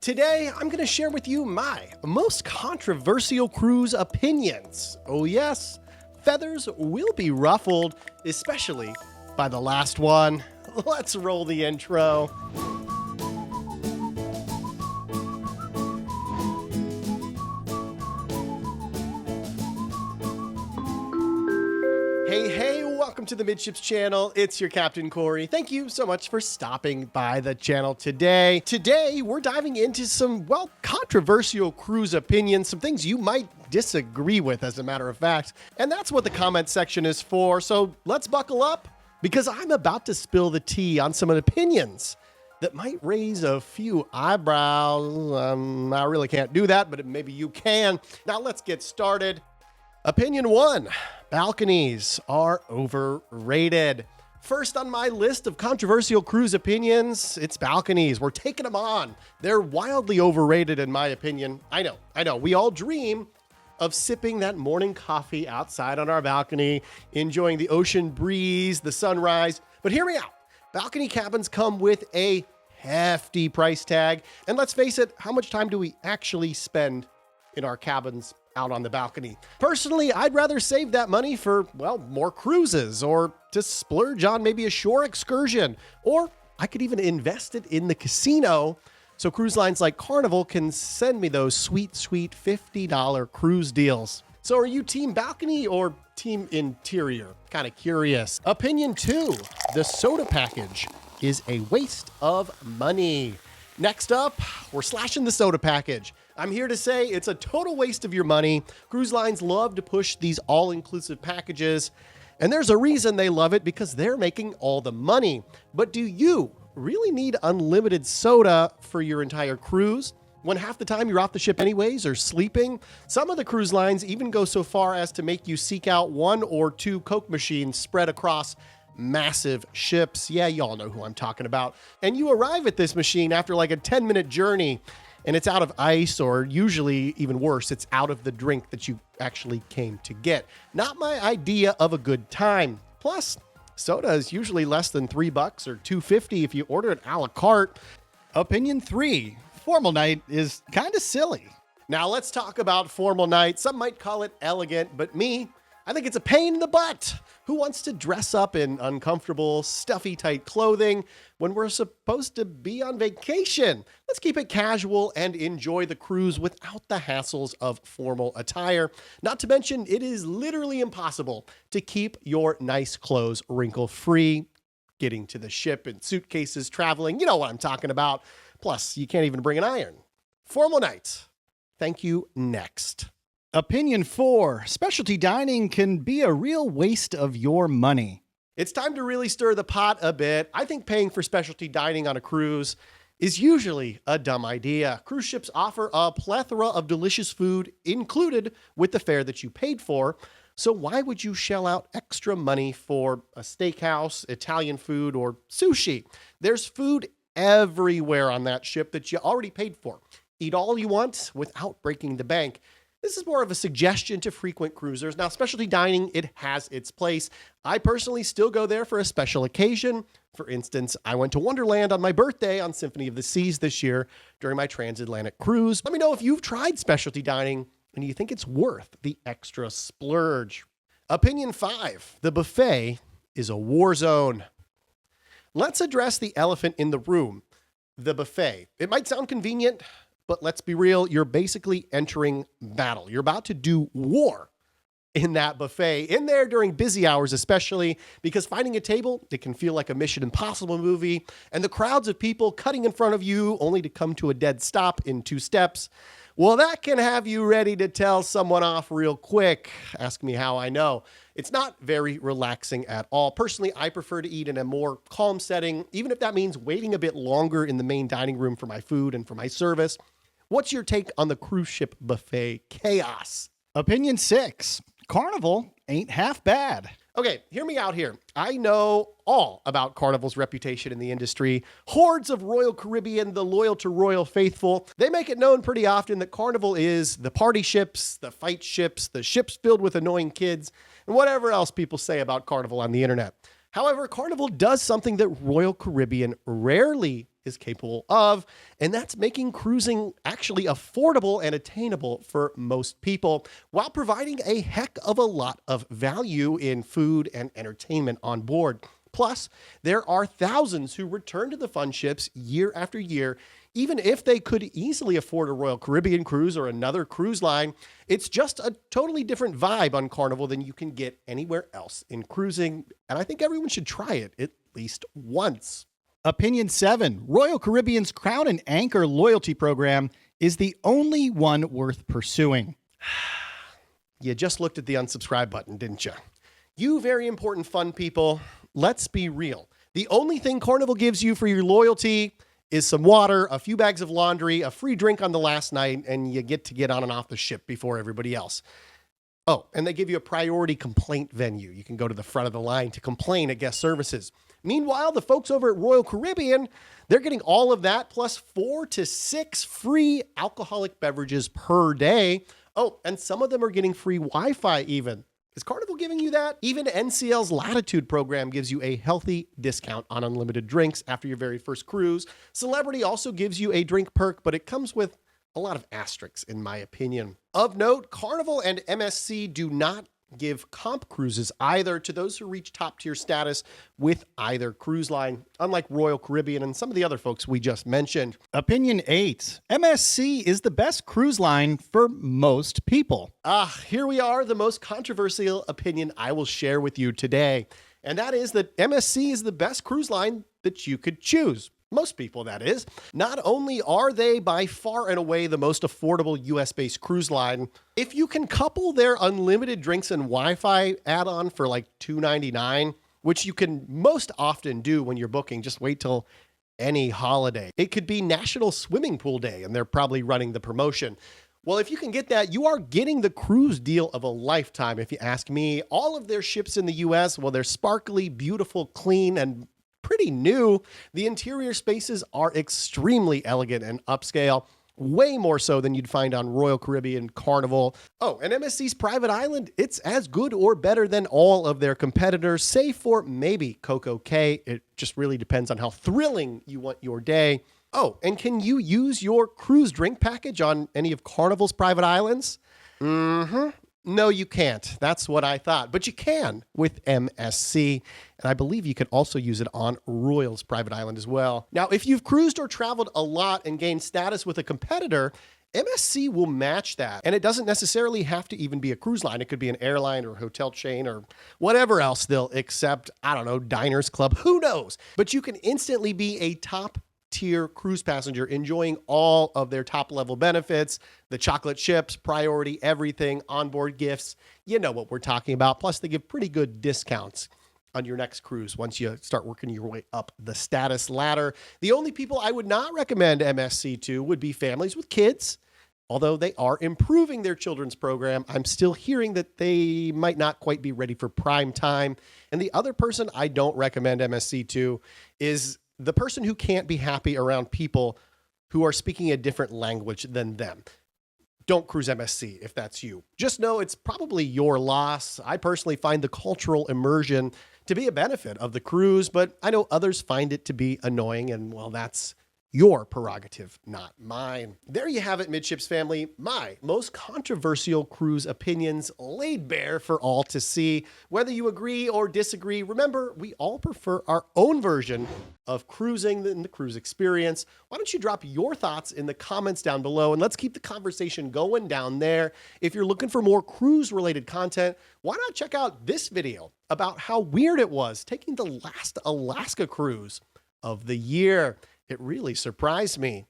Today, I'm going to share with you my most controversial cruise opinions. Oh yes, feathers will be ruffled, especially by the last one. Let's roll the intro. Hey, welcome to the Midships channel. It's your Captain Corey. Thank you so much for stopping by the channel today. Today, we're diving into some, controversial cruise opinions, some things you might disagree with, as a matter of fact. And that's what the comment section is for. So let's buckle up, because I'm about to spill the tea on some opinions that might raise a few eyebrows. I really can't do that, but maybe you can. Now let's get started. Opinion 1, balconies are overrated. First on my list of controversial cruise opinions, it's balconies. We're taking them on. They're wildly overrated in my opinion. I know. We all dream of sipping that morning coffee outside on our balcony, enjoying the ocean breeze, the sunrise. But hear me out. Balcony cabins come with a hefty price tag. And let's face it, how much time do we actually spend in our cabins out on the balcony? Personally, I'd rather save that money for, more cruises, or to splurge on maybe a shore excursion, or I could even invest it in the casino so cruise lines like Carnival can send me those sweet $50 cruise deals. So are you team balcony or team interior? Kind of curious. Opinion 2, the soda package is a waste of money. Next up, we're slashing the soda package. I'm here to say it's a total waste of your money. Cruise lines love to push these all-inclusive packages, and there's a reason they love it, because they're making all the money. But do you really need unlimited soda for your entire cruise, when half the time you're off the ship anyways or sleeping? Some of the cruise lines even go so far as to make you seek out 1 or 2 Coke machines spread across massive ships. Yeah, y'all know who I'm talking about. And you arrive at this machine after like a 10-minute journey, and it's out of ice, or usually even worse, it's out of the drink that you actually came to get. Not my idea of a good time. Plus, soda is usually less than $3 or $2.50 if you order it a la carte. Opinion 3, formal night is kind of silly. Now let's talk about formal night. Some might call it elegant, but I think it's a pain in the butt. Who wants to dress up in uncomfortable, stuffy, tight clothing when we're supposed to be on vacation? Let's keep it casual and enjoy the cruise without the hassles of formal attire. Not to mention, it is literally impossible to keep your nice clothes wrinkle-free. Getting to the ship in suitcases, traveling, you know what I'm talking about. Plus, you can't even bring an iron. Formal night. Thank you. Next. Opinion 4, specialty dining can be a real waste of your money. It's time to really stir the pot a bit. I think paying for specialty dining on a cruise is usually a dumb idea. Cruise ships offer a plethora of delicious food included with the fare that you paid for. So why would you shell out extra money for a steakhouse, Italian food, or sushi? There's food everywhere on that ship that you already paid for. Eat all you want without breaking the bank. This is more of a suggestion to frequent cruisers. Now, specialty dining, it has its place. I personally still go there for a special occasion. For instance, I went to Wonderland on my birthday on Symphony of the Seas this year during my transatlantic cruise. Let me know if you've tried specialty dining and you think it's worth the extra splurge. Opinion 5, the buffet is a war zone. Let's address the elephant in the room, the buffet. It might sound convenient, but let's be real, you're basically entering battle. You're about to do war in that buffet, in there during busy hours especially, because finding a table, it can feel like a Mission Impossible movie, and the crowds of people cutting in front of you only to come to a dead stop in 2 steps. Well, that can have you ready to tell someone off real quick. Ask me how I know. It's not very relaxing at all. Personally, I prefer to eat in a more calm setting, even if that means waiting a bit longer in the main dining room for my food and for my service. What's your take on the cruise ship buffet chaos? Opinion 6, Carnival ain't half bad. Okay, hear me out here. I know all about Carnival's reputation in the industry. Hordes of Royal Caribbean, the loyal to royal faithful. They make it known pretty often that Carnival is the party ships, the fight ships, the ships filled with annoying kids, and whatever else people say about Carnival on the internet. However, Carnival does something that Royal Caribbean rarely is capable of, and that's making cruising actually affordable and attainable for most people while providing a heck of a lot of value in food and entertainment on board. Plus, there are thousands who return to the fun ships year after year. Even if they could easily afford a Royal Caribbean cruise or another cruise line, it's just a totally different vibe on Carnival than you can get anywhere else in cruising. And I think everyone should try it at least once. Opinion 7. Royal Caribbean's Crown and Anchor loyalty program is the only one worth pursuing. You just looked at the unsubscribe button, didn't you? You very important fun people, let's be real. The only thing Carnival gives you for your loyalty is some water, a few bags of laundry, a free drink on the last night, and you get to get on and off the ship before everybody else. Oh, and they give you a priority complaint venue. You can go to the front of the line to complain at guest services. Meanwhile, the folks over at Royal Caribbean, they're getting all of that plus 4 to 6 free alcoholic beverages per day. Oh, and some of them are getting free Wi-Fi even. Is Carnival giving you that? Even NCL's Latitude program gives you a healthy discount on unlimited drinks after your very first cruise. Celebrity also gives you a drink perk, but it comes with a lot of asterisks, in my opinion. Of note, Carnival and MSC do not give comp cruises either to those who reach top tier status with either cruise line, unlike Royal Caribbean and some of the other folks we just mentioned. Opinion 8. MSC is the best cruise line for most people. Here we are, the most controversial opinion I will share with you today. And that is that MSC is the best cruise line that you could choose. Most people, that is. Not only are they by far and away the most affordable US-based cruise line, if you can couple their unlimited drinks and Wi-Fi add-on for like $2.99, which you can most often do when you're booking, just wait till any holiday. It could be National Swimming Pool Day, and they're probably running the promotion. Well, if you can get that, you are getting the cruise deal of a lifetime, if you ask me. All of their ships in the US, well, they're sparkly, beautiful, clean, and pretty new. The interior spaces are extremely elegant and upscale, way more so than you'd find on Royal Caribbean, Carnival. Oh, and MSC's private island, it's as good or better than all of their competitors, save for maybe Coco Cay. It just really depends on how thrilling you want your day. Oh, and can you use your cruise drink package on any of Carnival's private islands? No, you can't. That's what I thought. But you can with MSC. And I believe you can also use it on Royal's private island as well. Now, if you've cruised or traveled a lot and gained status with a competitor, MSC will match that. And it doesn't necessarily have to even be a cruise line. It could be an airline or hotel chain or whatever else they'll accept. I don't know, Diners Club, who knows? But you can instantly be a top tier cruise passenger enjoying all of their top level benefits, the chocolate chips, priority everything, onboard gifts. You know what we're talking about. Plus, they give pretty good discounts on your next cruise once you start working your way up the status ladder. The only people I would not recommend MSC to would be families with kids. Although they are improving their children's program, I'm still hearing that they might not quite be ready for prime time. And the other person I don't recommend MSC to is the person who can't be happy around people who are speaking a different language than them. Don't cruise MSC if that's you. Just know it's probably your loss. I personally find the cultural immersion to be a benefit of the cruise, but I know others find it to be annoying, and well, that's your prerogative, not mine. There you have it, Midships family. My most controversial cruise opinions laid bare for all to see. Whether you agree or disagree, remember, we all prefer our own version of cruising and the cruise experience. Why don't you drop your thoughts in the comments down below, and let's keep the conversation going down there. If you're looking for more cruise-related content, why not check out this video about how weird it was taking the last Alaska cruise of the year. It really surprised me.